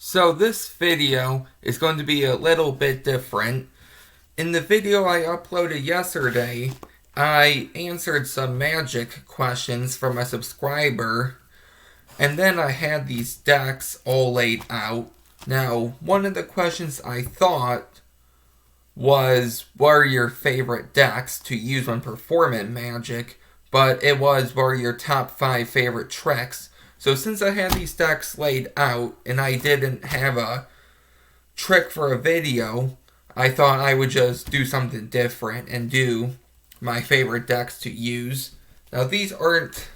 So this video is going to be a little bit different. In the video I uploaded yesterday, I answered some magic questions from a subscriber, and then I had these decks all laid out. Now, one of the questions I thought was, what are your favorite decks to use when performing magic? But it was, what are your top 5 favorite tricks? So since I had these decks laid out and I didn't have a trick for a video, I thought I would just do something different and do my favorite decks to use. Now these aren't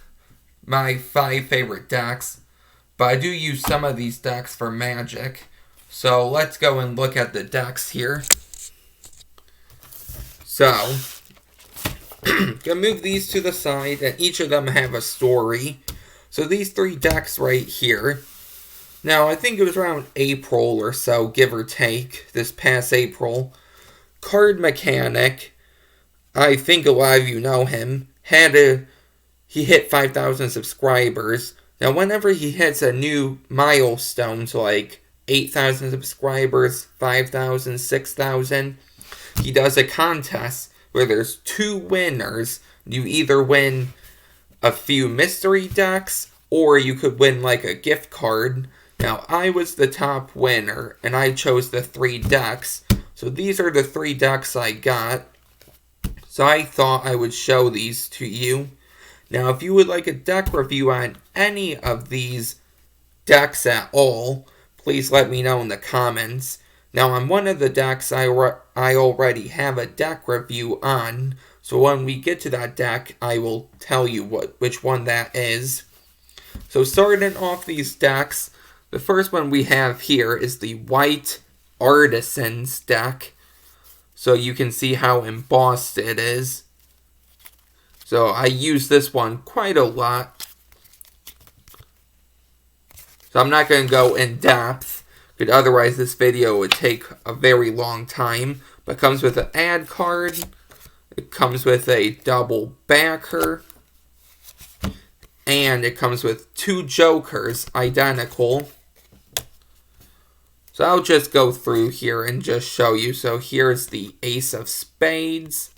my 5 favorite decks, but I do use some of these decks for magic. So let's go and look at the decks here. So, gonna move these to the side, and each of them have a story. So these 3 decks right here. Now, I think it was around April or so, give or take, this past April. CardMechanic, I think a lot of you know him, he hit 5,000 subscribers. Now, whenever he hits a new milestone, so like 8,000 subscribers, 5,000, 6,000, he does a contest where there's 2 winners. You either win a few mystery decks, or you could win like a gift card. Now, I was the top winner, and I chose the 3 decks. So these are the 3 decks I got. So I thought I would show these to you. Now, if you would like a deck review on any of these decks at all, please let me know in the comments. Now, on one of the decks, I already have a deck review on. So when we get to that deck, I will tell you which one that is. So starting off these decks, the first one we have here is the White Artisans deck. So you can see how embossed it is. So I use this one quite a lot. So I'm not going to go in depth, because otherwise this video would take a very long time. But it comes with an ad card. It comes with a double backer. And it comes with 2 jokers, identical. So I'll just go through here and just show you. So here's the Ace of Spades.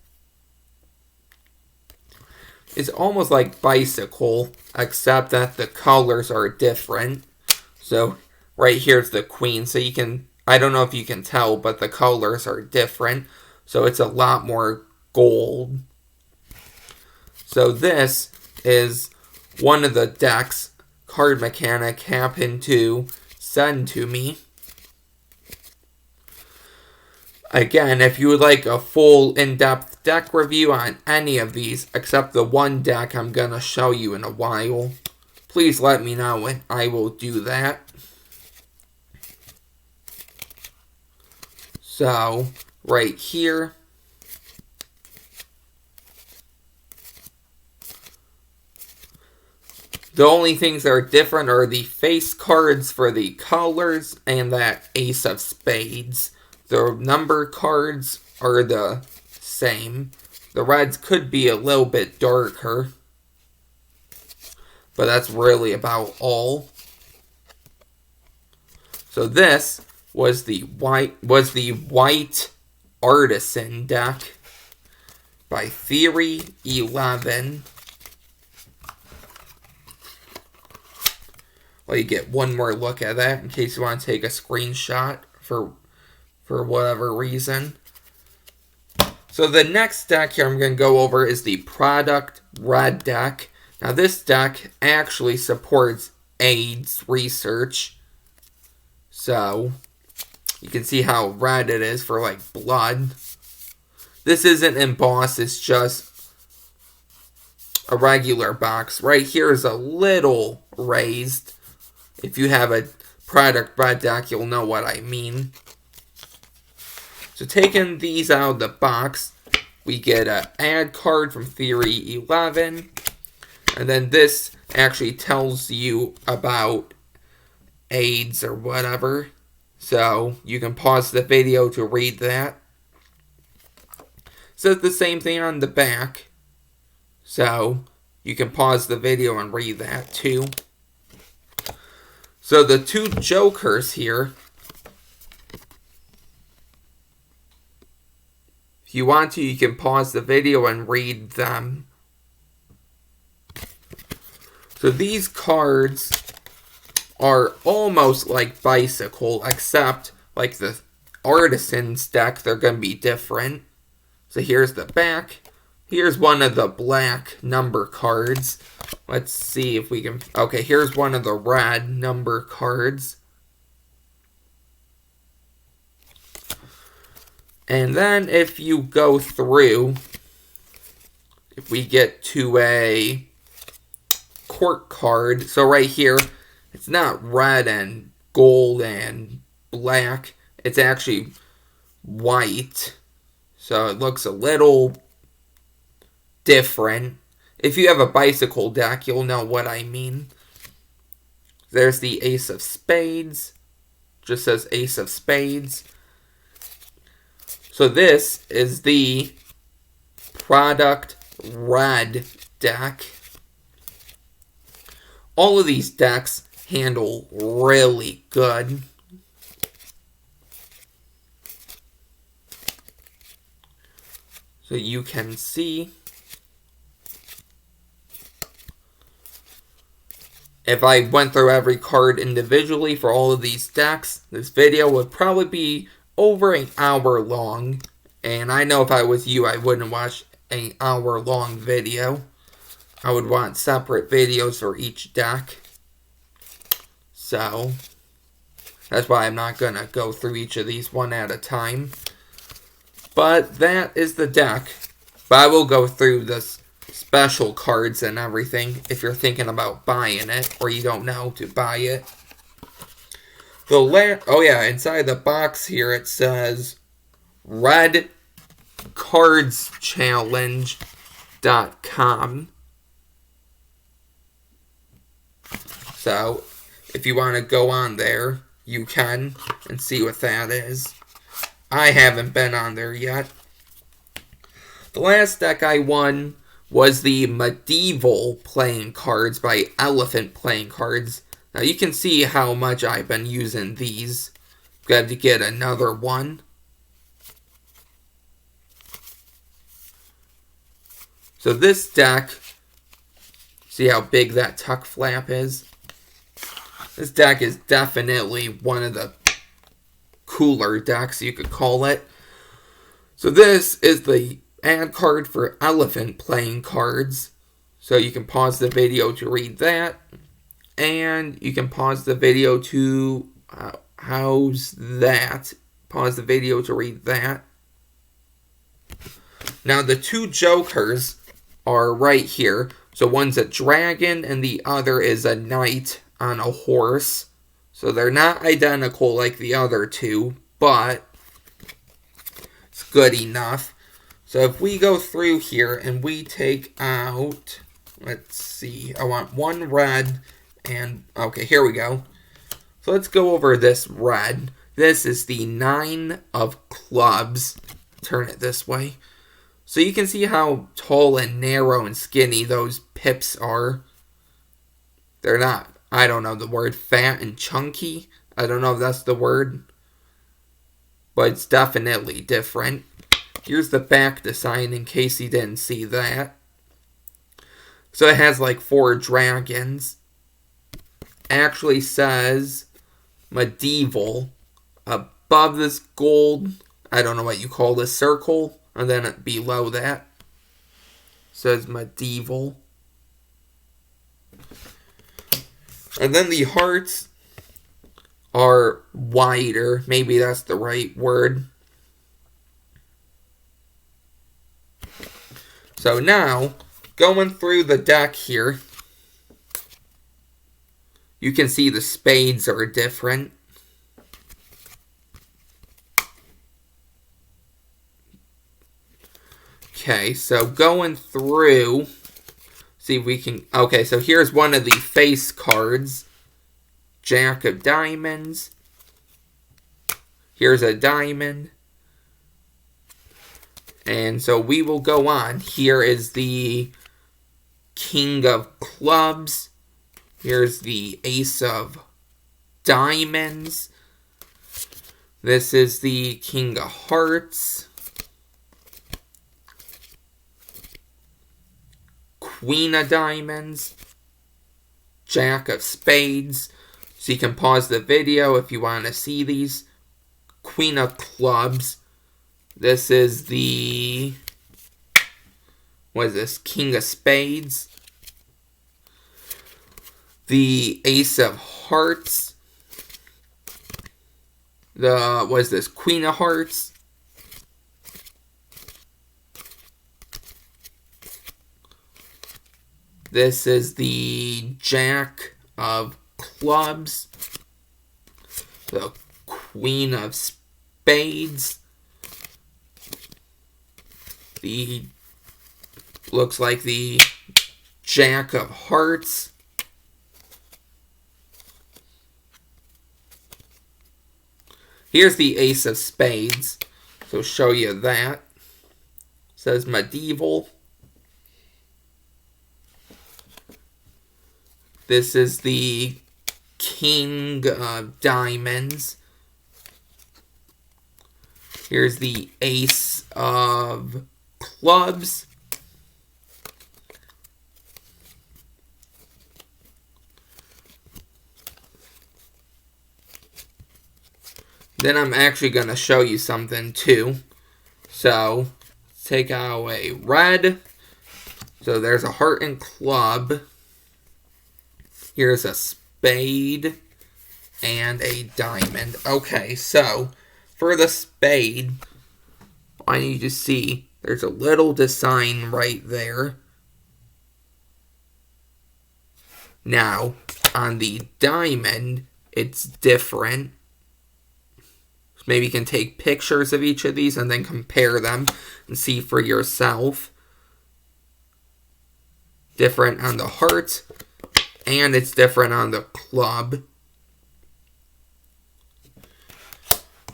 It's almost like Bicycle, except that the colors are different. So right here's the Queen. So you can, I don't know if you can tell, but the colors are different. So it's a lot more gold. So this is one of the decks CardMechanic happened to send to me. Again, if you would like a full in-depth deck review on any of these, except the one deck I'm going to show you in a while, please let me know and I will do that. So, right here, the only things that are different are the face cards for the colors and that Ace of Spades. The number cards are the same. The reds could be a little bit darker, but that's really about all. So this was the White Artisan deck by Theory 11. Let you get one more look at that in case you want to take a screenshot for whatever reason. So the next deck here I'm going to go over is the Product Red deck. Now this deck actually supports AIDS research. So you can see how red it is for like blood. This isn't embossed, it's just a regular box. Right here is a little raised. If you have a Product Red deck, you'll know what I mean. So taking these out of the box, we get an ad card from Theory 11. And then this actually tells you about AIDS or whatever. So you can pause the video to read that. Says the same thing on the back. So you can pause the video and read that too. So the two jokers here, if you want to, you can pause the video and read them. So these cards are almost like Bicycle, except like the Artisan's deck, they're going to be different. So here's the back. Here's one of the black number cards. Let's see if we can... Okay, here's one of the red number cards. And then if you go through, if we get to a court card, so right here, it's not red and gold and black. It's actually white. So it looks a little different. If you have a Bicycle deck, you'll know what I mean. There's the Ace of Spades. Just says Ace of Spades. So this is the Product Red deck. All of these decks handle really good. So you can see, if I went through every card individually for all of these decks, this video would probably be over an hour long. And I know if I was you, I wouldn't watch an hour long video. I would want separate videos for each deck. So that's why I'm not going to go through each of these one at a time. But that is the deck. But I will go through the special cards and everything if you're thinking about buying it or you don't know to buy it. Oh yeah, inside the box here it says redcardschallenge.com. So if you want to go on there, you can and see what that is. I haven't been on there yet. The last deck I won was the Medieval playing cards by Elephant Playing Cards. Now you can see how much I've been using these. Got to get another one. So this deck, see how big that tuck flap is? This deck is definitely one of the cooler decks, you could call it. So this is the ad card for Elephant Playing Cards. So you can pause the video to read that. And you can pause the video to... how's that? Pause the video to read that. Now the two jokers are right here. So one's a dragon and the other is a knight on a horse. So they're not identical like the other two, but it's good enough. So if we go through here and we take out, let's see, I want one red and, okay, here we go. So let's go over this red. This is the 9 of clubs. Turn it this way. So you can see how tall and narrow and skinny those pips are. They're not, I don't know the word, fat and chunky. I don't know if that's the word. But it's definitely different. Here's the back design in case you didn't see that. So it has like 4 dragons. Actually says Medieval above this gold, I don't know what you call this, circle. And then below that says Medieval. And then the hearts are wider. Maybe that's the right word. So now, going through the deck here, you can see the spades are different. Okay, so going through, see if we can, okay, so here's one of the face cards. Jack of diamonds. Here's a diamond. And so we will go on. Here is the King of clubs. Here's the Ace of Diamonds. This is the King of Hearts. Queen of Diamonds. Jack of Spades. So you can pause the video if you want to see these. Queen of Clubs. This is the... what is this? King of Spades. The Ace of Hearts. The... what is this? Queen of Hearts. This is the Jack of Clubs. The Queen of Spades. The... looks like the Jack of Hearts. Here's the Ace of Spades. So show you that. It says medieval. This is the King of Diamonds. Here's the Ace of Clubs. Then I'm actually going to show you something too. So, take out a red. So there's a heart and club. Here's a spade and a diamond. Okay, so for the spade, I need to see there's a little design right there. Now, on the diamond, it's different. Maybe you can take pictures of each of these and then compare them and see for yourself. Different on the heart, and it's different on the club.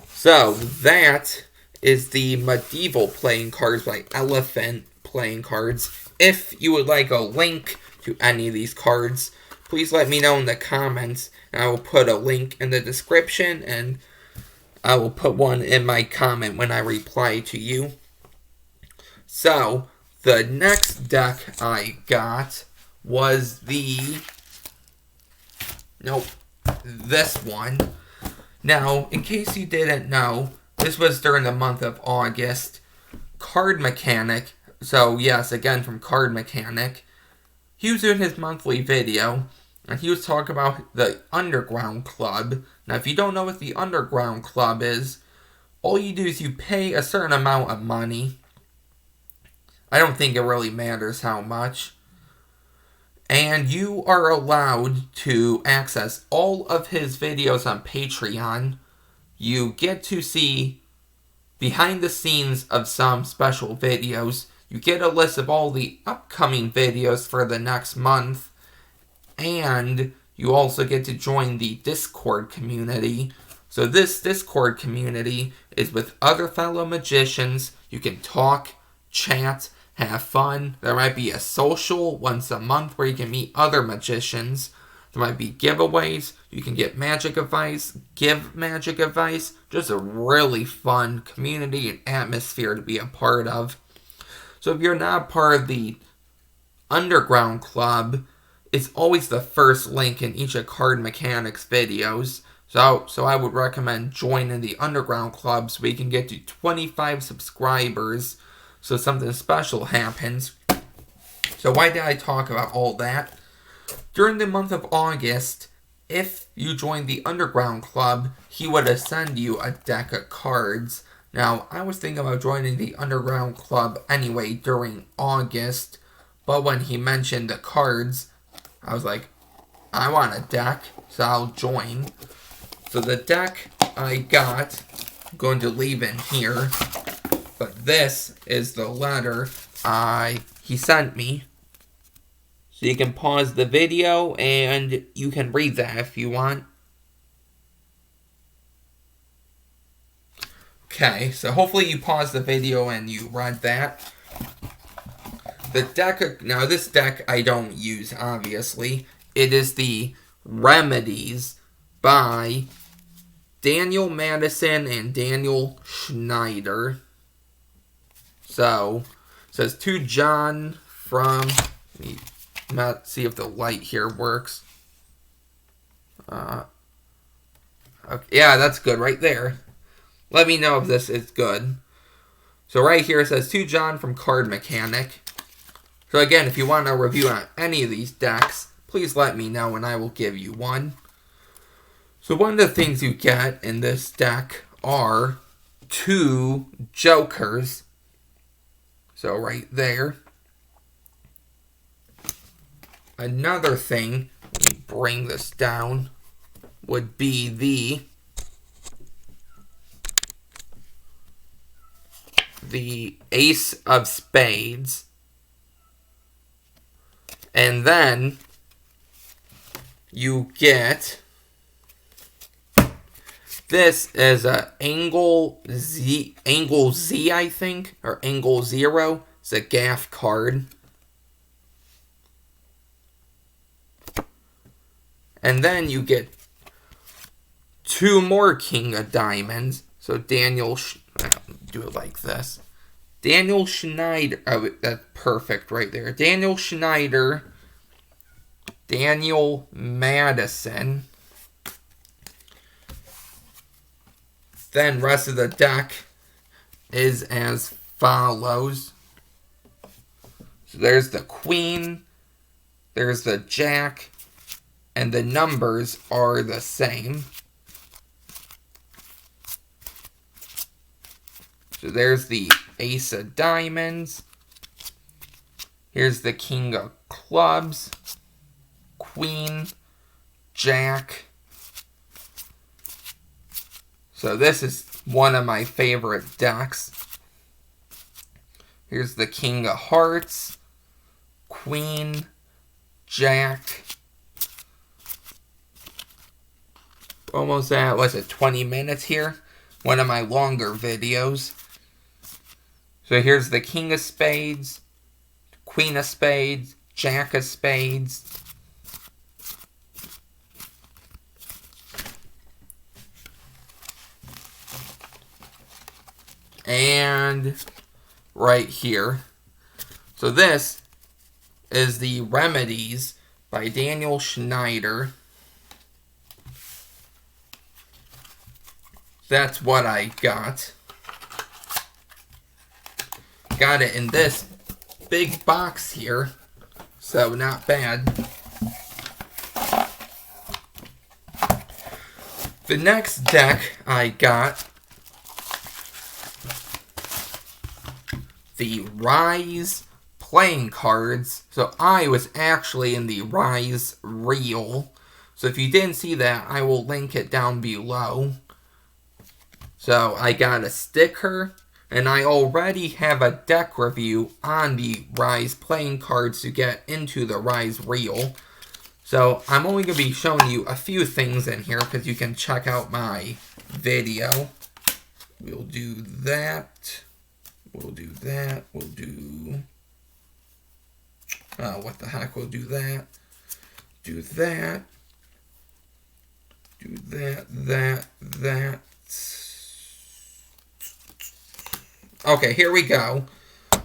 So, that is the medieval playing cards by Elephant Playing Cards. If you would like a link to any of these cards, please let me know in the comments, and I will put a link in the description, and I will put one in my comment when I reply to you. So, the next deck I got was the... nope, this one. Now, in case you didn't know, this was during the month of August. CardMechanic, so yes, again from CardMechanic, he was doing his monthly video, and he was talking about the Underground Club. Now, if you don't know what the Underground Club is, all you do is you pay a certain amount of money. I don't think it really matters how much. And you are allowed to access all of his videos on Patreon. You get to see behind the scenes of some special videos. You get a list of all the upcoming videos for the next month. And you also get to join the Discord community. So this Discord community is with other fellow magicians. You can talk, chat, have fun. There might be a social once a month where you can meet other magicians. There might be giveaways. You can get magic advice, give magic advice. Just a really fun community and atmosphere to be a part of. So if you're not part of the Underground Club, it's always the first link in each of CardMechanic's videos. So I would recommend joining the Underground Club so we can get to 25 subscribers so something special happens. So why did I talk about all that? During the month of August, if you joined the Underground Club, he would send you a deck of cards. Now, I was thinking about joining the Underground Club anyway during August, but when he mentioned the cards, I was like, I want a deck, so I'll join. So the deck I got, I'm going to leave in here, but this is the letter he sent me. So you can pause the video and you can read that if you want. Okay, so hopefully you paused the video and you read that. The deck, now this deck I don't use, obviously. It is the Remedies by Daniel Madison and Daniel Schneider. So, it says to John from... Let's see if the light here works. Okay, yeah, that's good right there. Let me know if this is good. So right here it says to John from CardMechanic. So again, if you want a review on any of these decks, please let me know and I will give you one. So one of the things you get in this deck are 2 jokers. So right there. Another thing, let me bring this down, would be the Ace of Spades. And then you get, this is a Angle Z, I think, or Angle 0. It's a gaff card. And then you get 2 more King of Diamonds. So Daniel, do it like this. Daniel Schneider, oh, that's perfect right there. Daniel Schneider, Daniel Madison. Then rest of the deck is as follows. So there's the Queen, there's the Jack, and the numbers are the same. So there's the Ace of Diamonds. Here's the King of Clubs, Queen, Jack. So this is one of my favorite decks. Here's the King of Hearts, Queen, Jack. Almost at, what's it, 20 minutes here? One of my longer videos. So here's the King of Spades, Queen of Spades, Jack of Spades. And right here. So this is the Remedies by Daniel Schneider. That's what I got. Got it in this big box here, so not bad. The next deck I got, the Rise playing cards. So I was actually in the Rise reel. So if you didn't see that, I will link it down below. So I got a sticker, and I already have a deck review on the Rise playing cards to get into the Rise reel. So I'm only going to be showing you a few things in here because you can check out my video. We'll do that. We'll do that. We'll do... Oh, what the heck? We'll do that. Do that. Do that, that. Okay, here we go.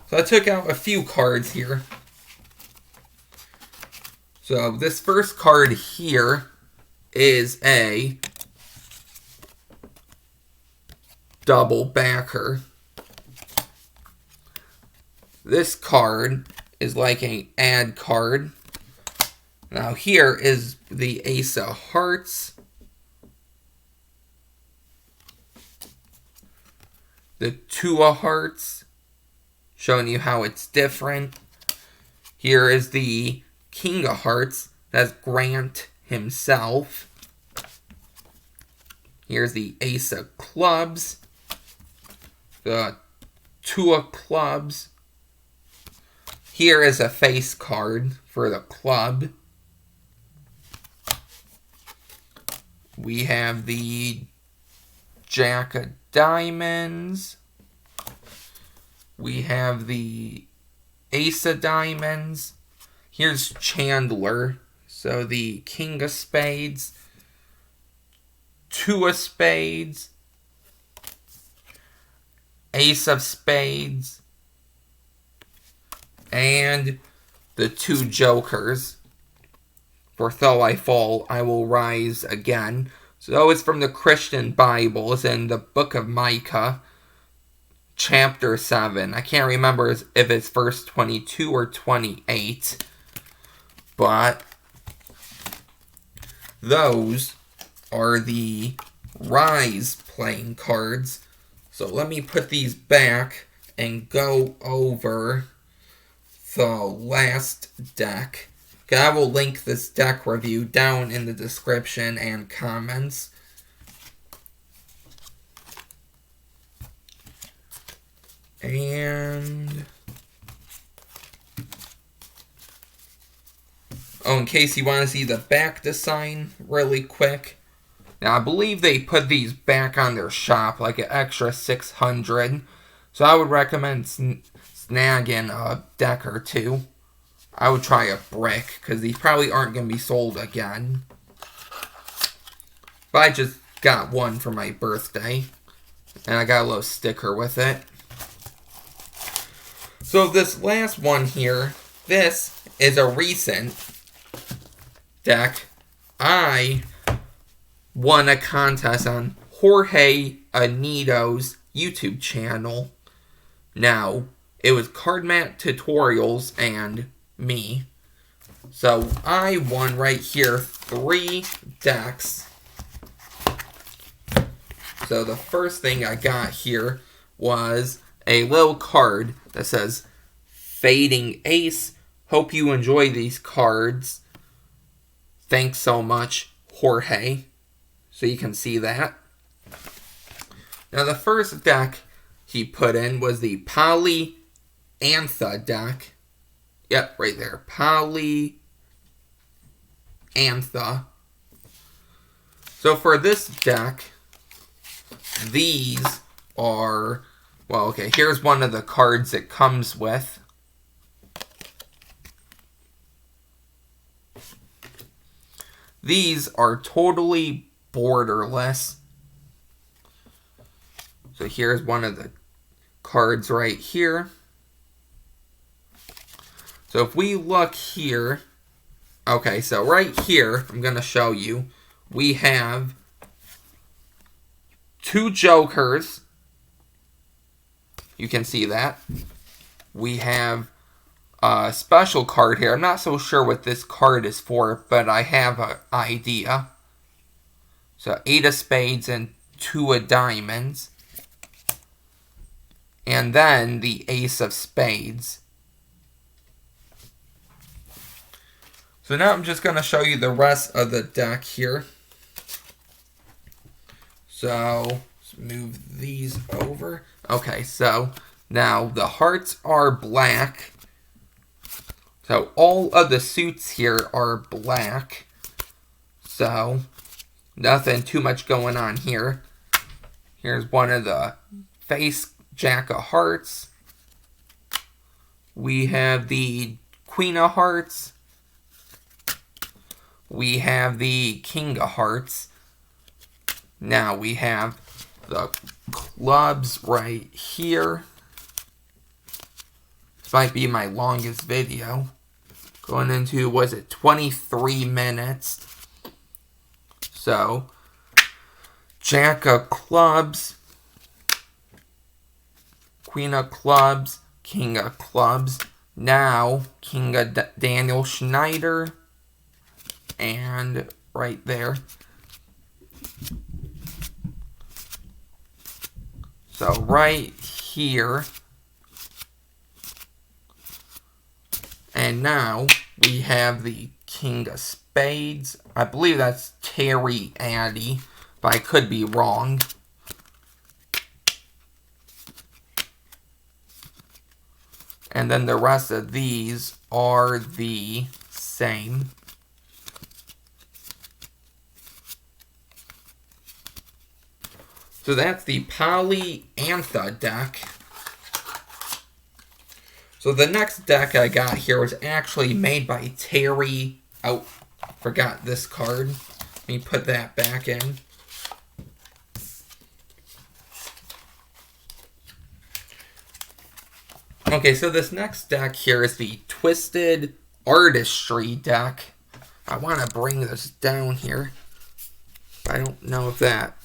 So I took out a few cards here. So this first card here is a double backer. This card is like an ad card. Now here is the Ace of Hearts. The 2 of Hearts, showing you how it's different. Here is the King of Hearts, that's Grant himself. Here's the Ace of Clubs, the 2 of Clubs. Here is a face card for the club. We have the Jack of Diamonds. We have the Ace of Diamonds. Here's Chandler. So the King of Spades, 2 of spades, ace of spades, and the 2 jokers. For though I fall, I will rise again. So it's from the Christian Bible. It's in the book of Micah, chapter 7. I can't remember if it's verse 22 or 28. But those are the rise playing cards. So let me put these back and go over the last deck. Okay, I will link this deck review down in the description and comments. And oh, in case you want to see the back design really quick. Now, I believe they put these back on their shop, like an extra $600. So I would recommend snagging a deck or 2. I would try a brick, because these probably aren't going to be sold again. But I just got one for my birthday. And I got a little sticker with it. So this last one here, this is a recent deck. I won a contest on Jorge Anito's YouTube channel. Now, it was CardMechanic tutorials and me. So I won right here 3 decks. So the first thing I got here was a little card that says Fading Ace. Hope you enjoy these cards. Thanks so much, Jorge. So you can see that. Now the first deck he put in was the Polyantha deck. Yep, right there. Polyantha. So for this deck, these are, well, okay, here's one of the cards it comes with. These are totally borderless. So here's one of the cards right here. So if we look here, okay, so right here, I'm going to show you, we have 2 jokers. You can see that. We have a special card here. I'm not so sure what this card is for, but I have an idea. So 8 of spades and 2 of diamonds. And then the ace of spades. So now I'm just going to show you the rest of the deck here. So, let's move these over. Okay, so now the hearts are black. So all of the suits here are black. So, nothing too much going on here. Here's one of the face Jack of Hearts. We have the Queen of Hearts. We have the King of Hearts. Now we have the clubs right here. This might be my longest video. Going into, was it 23 minutes? So, Jack of Clubs, Queen of Clubs, King of Clubs. Now, King of Daniel Schneider. And right there. So right here. And now we have the King of Spades. I believe that's Terry Addy, but I could be wrong. And then the rest of these are the same. So that's the Polyantha deck. So the next deck I got here was actually made by Terry. Oh, forgot this card. Let me put that back in. Okay, so this next deck here is the Twisted Artistry deck. I want to bring this down here. I don't know if that...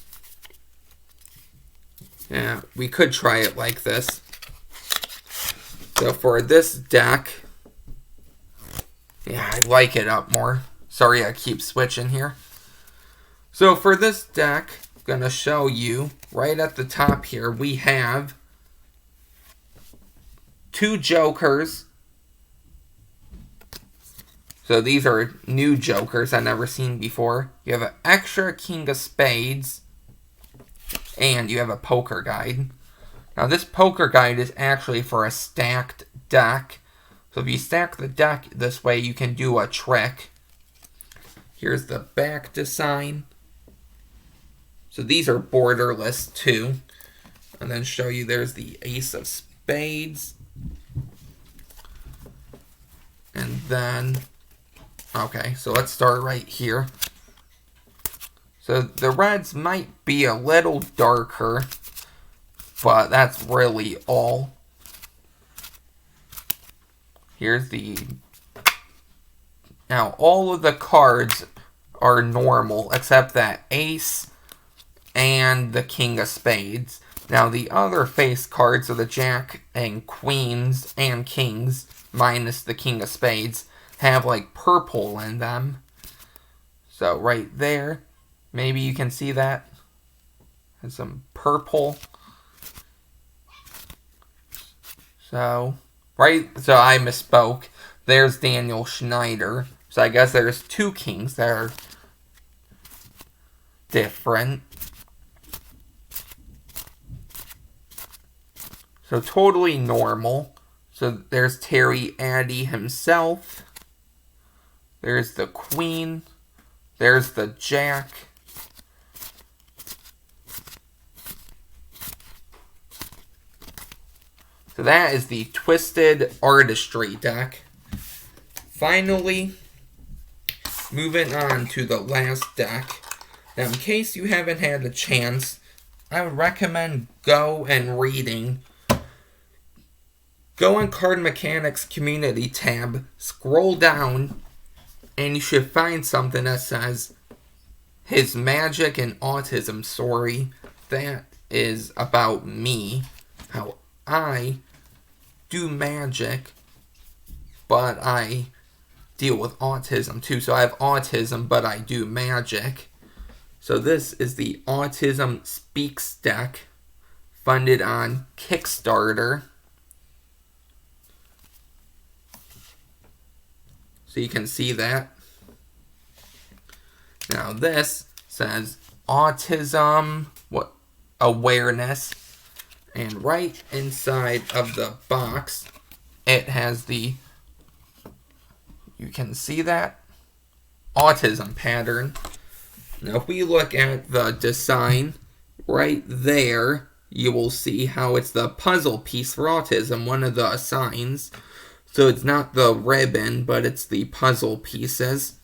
Yeah, we could try it like this. So for this deck... Yeah, I like it up more. Sorry, I keep switching here. So for this deck, I'm going to show you, right at the top here, we have 2 jokers. So these are new jokers I've never seen before. You have an extra king of spades. And you have a poker guide. Now this poker guide is actually for a stacked deck. So if you stack the deck this way, you can do a trick. Here's the back design. So these are borderless too. And then show you there's the ace of spades. And then, okay, so let's start right here. So the reds might be a little darker, but that's really all. Here's the... Now, all of the cards are normal, except that ace and the king of spades. Now, the other face cards are the jack and queens and kings, minus the king of spades, have like purple in them. So, right there. Maybe you can see that. There's some purple. So I misspoke. There's Daniel Schneider. So I guess there's 2 kings that are different. So totally normal. So there's Terry Addy himself. There's the queen. There's the jack. So that is the Twisted Artistry deck. Finally, moving on to the last deck. Now, in case you haven't had a chance, I would recommend go and reading. Go on CardMechanic's community tab, scroll down, and you should find something that says his magic and autism story. That is about me, how I do magic, but I deal with autism too. So I have autism, but I do magic. So this is the Autism Speaks deck, funded on Kickstarter. So you can see that. Now this says autism awareness. And right inside of the box, it has the, you can see that, autism pattern. Now if we look at the design, right there, you will see how it's the puzzle piece for autism, one of the signs. So it's not the ribbon, but it's the puzzle pieces.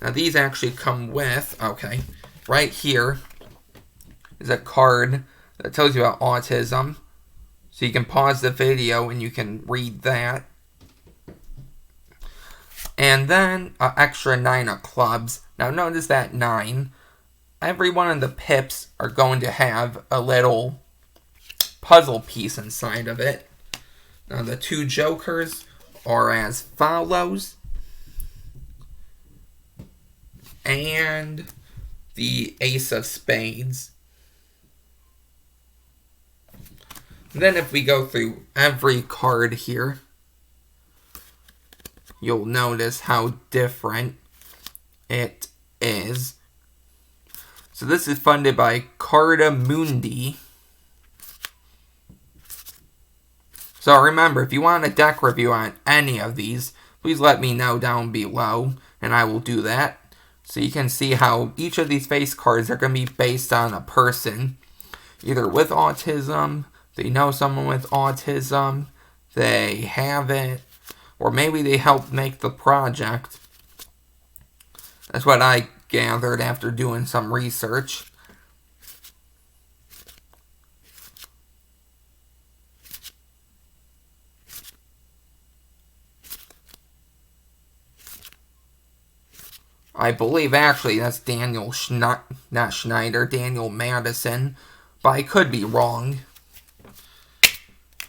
Now these actually come with, okay, right here is a card that tells you about autism. So you can pause the video and you can read that. And then an extra 9 of clubs. Now notice that 9. Every one of the pips are going to have a little puzzle piece inside of it. Now the 2 jokers are as follows. And the ace of spades. Then if we go through every card here, you'll notice how different it is. So this is funded by Carta Mundi. So remember, if you want a deck review on any of these, please let me know down below, and I will do that. So you can see how each of these face cards are going to be based on a person, either with autism, they know someone with autism, they have it, or maybe they helped make the project. That's what I gathered after doing some research. I believe actually that's Daniel not Schneider, Daniel Madison, but I could be wrong.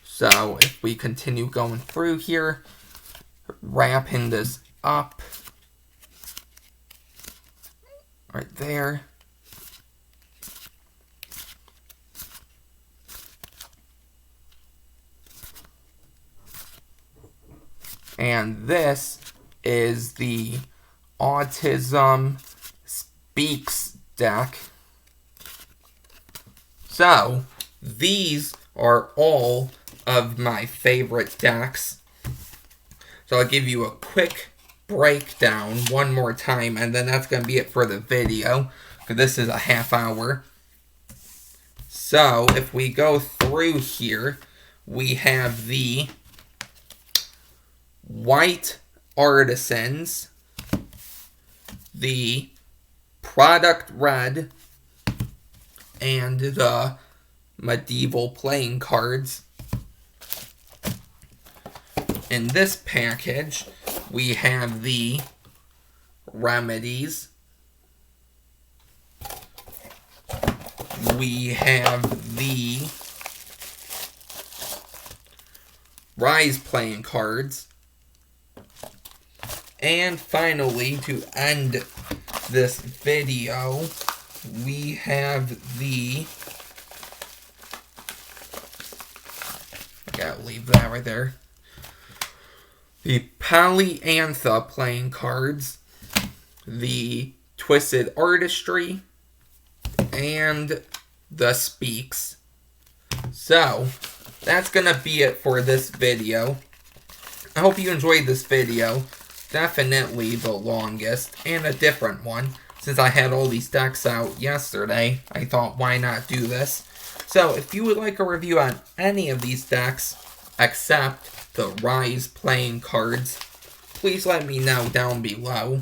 So if we continue going through here, wrapping this up right there. And this is the Autism Speaks deck. So, these are all of my favorite decks. So I'll give you a quick breakdown one more time, and then that's going to be it for the video, because this is a half hour. So, if we go through here, we have the white artisans, the product red, and the medieval playing cards. In this package, we have the Remedies. We have the Rise playing cards. And finally, to end this video, we have the... I gotta leave that right there. The Polyantha playing cards, the Twisted Artistry, and the Speaks. So, that's gonna be it for this video. I hope you enjoyed this video. Definitely the longest, and a different one. Since I had all these decks out yesterday, I thought, why not do this? So, if you would like a review on any of these decks, except the Rise playing cards, please let me know down below.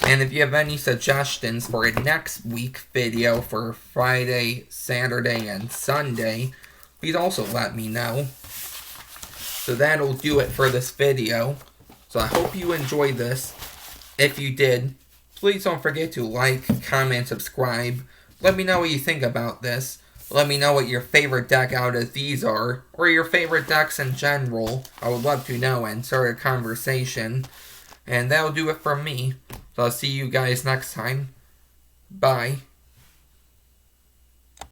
And if you have any suggestions for a next week video for Friday, Saturday, and Sunday, please also let me know. So that'll do it for this video. So I hope you enjoyed this. If you did, please don't forget to like, comment, subscribe. Let me know what you think about this. Let me know what your favorite deck out of these are, or your favorite decks in general. I would love to know and start a conversation. And that'll do it from me. So I'll see you guys next time. Bye.